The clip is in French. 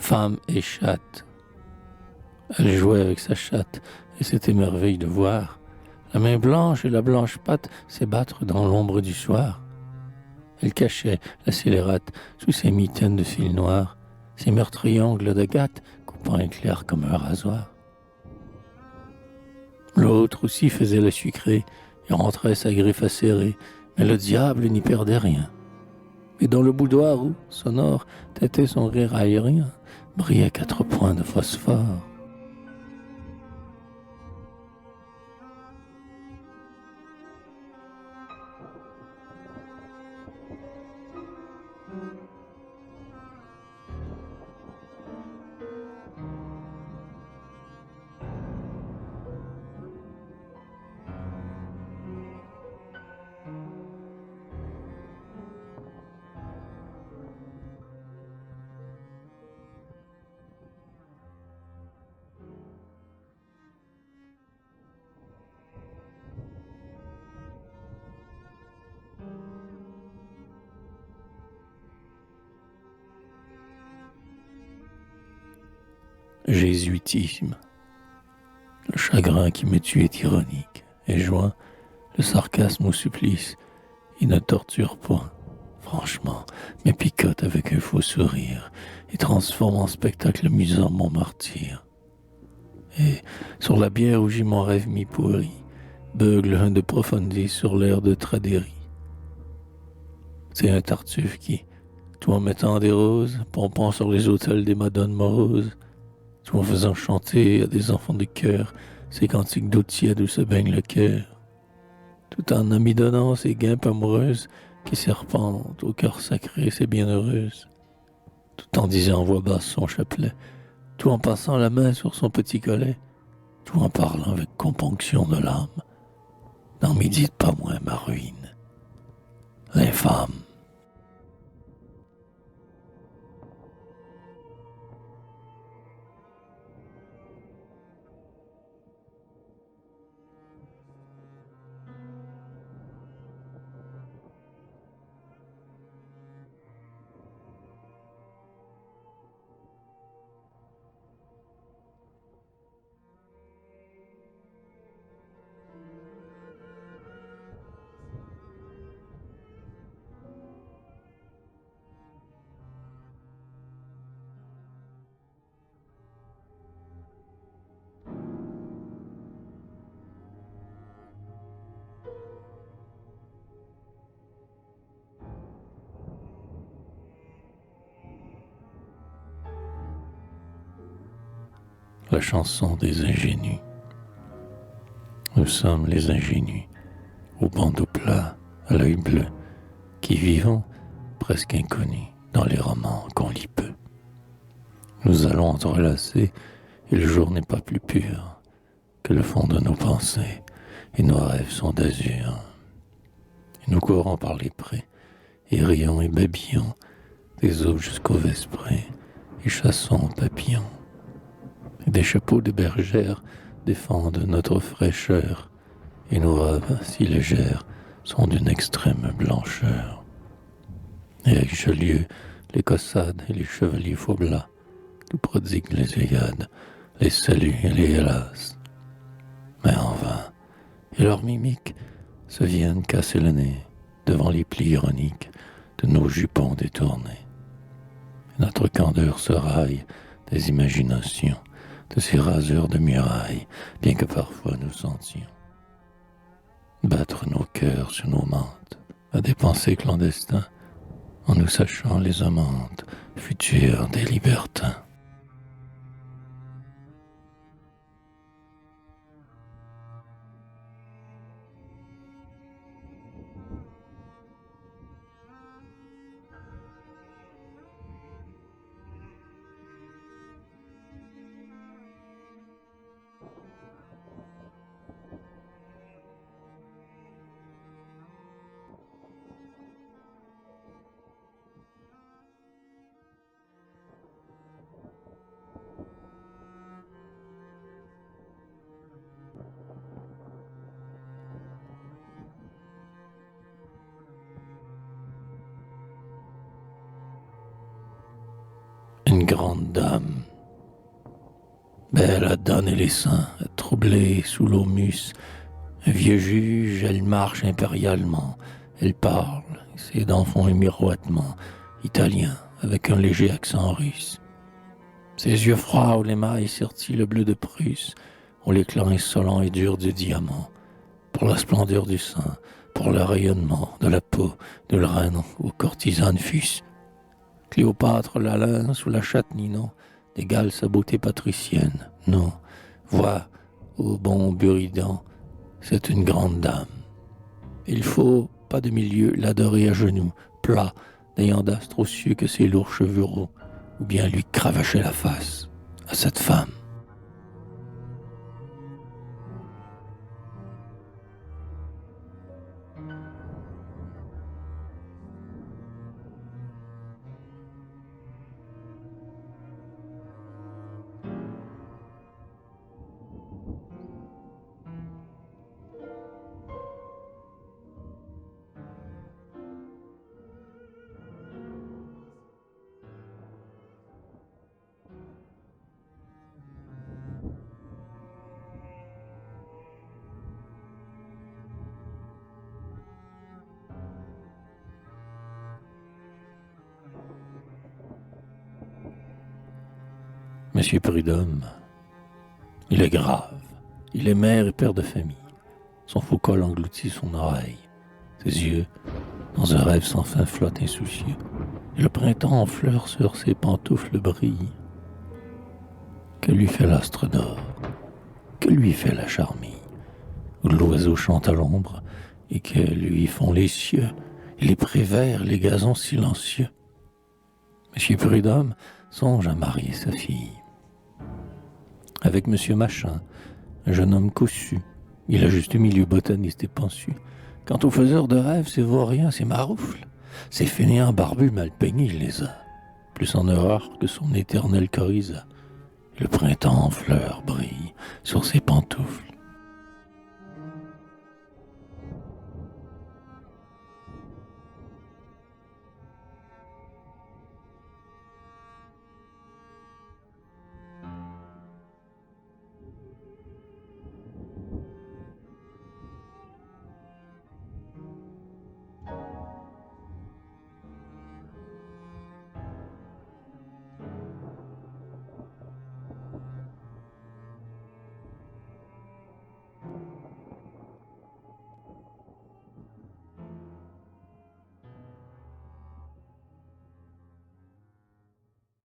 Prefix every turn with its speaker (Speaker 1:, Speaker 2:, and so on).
Speaker 1: femme et chatte. Elle jouait avec sa chatte, et c'était merveille de voir la main blanche et la blanche patte s'ébattre dans l'ombre du soir. Elle cachait la scélérate sous ses mitaines de fil noir, ses meurtriers ongles d'agate coupant éclair comme un rasoir. L'autre aussi faisait la sucrée et rentrait sa griffe acérée, mais le diable n'y perdait rien. Et dans le boudoir où, sonore, tâtait son rire aérien, brillaient 4 points de phosphore. Jésuitisme. Le chagrin qui me tue est ironique et joint le sarcasme au supplice. Il ne torture point, franchement, mais picote avec un faux sourire et transforme en spectacle amusant mon martyr. Et sur la bière où j'y mon rêve mi-pourri, beugle un de profondis sur l'air de Tradéry. C'est un tartuffe qui, tout en mettant des roses, pompant sur les autels des madones moroses, tout en faisant chanter à des enfants de cœur ces cantiques d'eau tiède où se baigne le cœur, tout en amidonnant ces guimpes amoureuses qui serpentent au cœur sacré ces bienheureuses, tout en disant en voix basse son chapelet, tout en passant la main sur son petit collet, tout en parlant avec componction de l'âme. N'en médite pas moins ma ruine, l'infâme. La chanson des ingénus. Nous sommes les ingénus, au bandeau plat, à l'œil bleu, qui vivons presque inconnus dans les romans qu'on lit peu. Nous allons entrelacer, et le jour n'est pas plus pur que le fond de nos pensées, et nos rêves sont d'azur. Et nous courons par les prés, et rions et babillons, des aubes jusqu'au vesprée, et chassons papillons. Et des chapeaux de bergères défendent notre fraîcheur, et nos robes si légères sont d'une extrême blancheur. Et avec Jolieu, les caussades et les chevaliers faux-blats, nous prodiguent les œillades, les saluts et les hélas. Mais en vain, et leurs mimiques se viennent casser le nez devant les plis ironiques de nos jupons détournés. Et notre candeur se raille des imaginations, de ces rasures de murailles, bien que parfois nous sentions battre nos cœurs sur nos mantes, à des pensées clandestins, en nous sachant les amantes futures des libertins. une grande dame. Belle à donner les seins, à troubler sous l'aumus. Un vieux juge, elle marche impérialement. Elle parle, ses dents font un miroitement italien avec un léger accent russe. Ses yeux froids où l'émail sortit le bleu de Prusse, ont l'éclat insolent et dur du diamant. Pour la splendeur du sein, pour le rayonnement de la peau de la reine aux courtisanes fus. Cléopâtre l'Alain sous la chatte Ninon n'égale sa beauté patricienne. Non, vois, ô bon Buridan, c'est une grande dame. Il faut, pas de milieu, l'adorer à genoux, plat, n'ayant d'astre aux cieux que ses lourds cheveux roux, ou bien lui cravacher la face à cette femme. Monsieur Prudhomme, il est grave. Il est mère et père de famille. Son faux col engloutit son oreille. Ses yeux, dans un rêve sans fin, flottent insoucieux. Et le printemps en fleurs sur ses pantoufles brille. Que lui fait l'astre d'or? Que lui fait la charmille? Où l'oiseau chante à l'ombre et que lui font les cieux, et les prés verts, les gazons silencieux. Monsieur Prudhomme songe à marier sa fille. Avec Monsieur Machin, un jeune homme cossu, il a juste milieu botaniste et pensu. Quant aux faiseurs de rêves, c'est vaurien, c'est maroufle. Ces fainéants barbus mal peignés, il les a. Plus en horreur que son éternel coryza. Et le printemps en fleurs brille sur ses pantoufles.